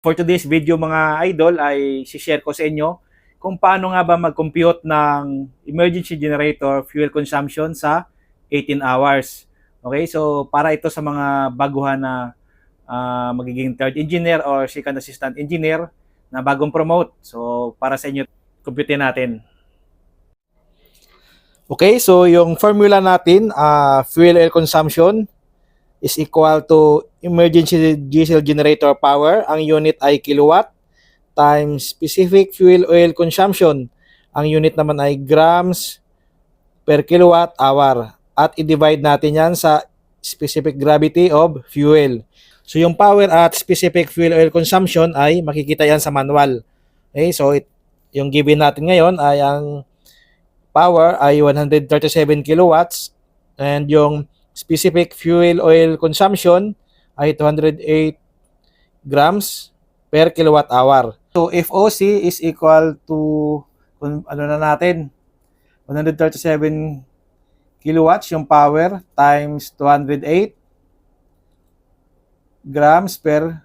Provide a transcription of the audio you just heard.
For today's video mga idol ay share ko sa inyo kung paano nga ba mag-compute ng emergency generator fuel consumption sa 18 hours. Okay, so para ito sa mga baguhan na magiging third engineer or second assistant engineer na bagong promote. So para sa inyo, compute natin. Okay, so yung formula natin, fuel air consumption is equal to emergency diesel generator power. Ang unit ay kilowatt times specific fuel oil consumption. Ang unit naman ay grams per kilowatt hour. At i-divide natin yan sa specific gravity of fuel. So yung power at specific fuel oil consumption ay makikita yan sa manual. Okay, so yung given natin ngayon ay ang power ay 137 kilowatts and yung specific fuel oil consumption ay 208 grams per kilowatt hour. So if OC is equal to ano na natin 137 kilowatts yung power times 208 grams per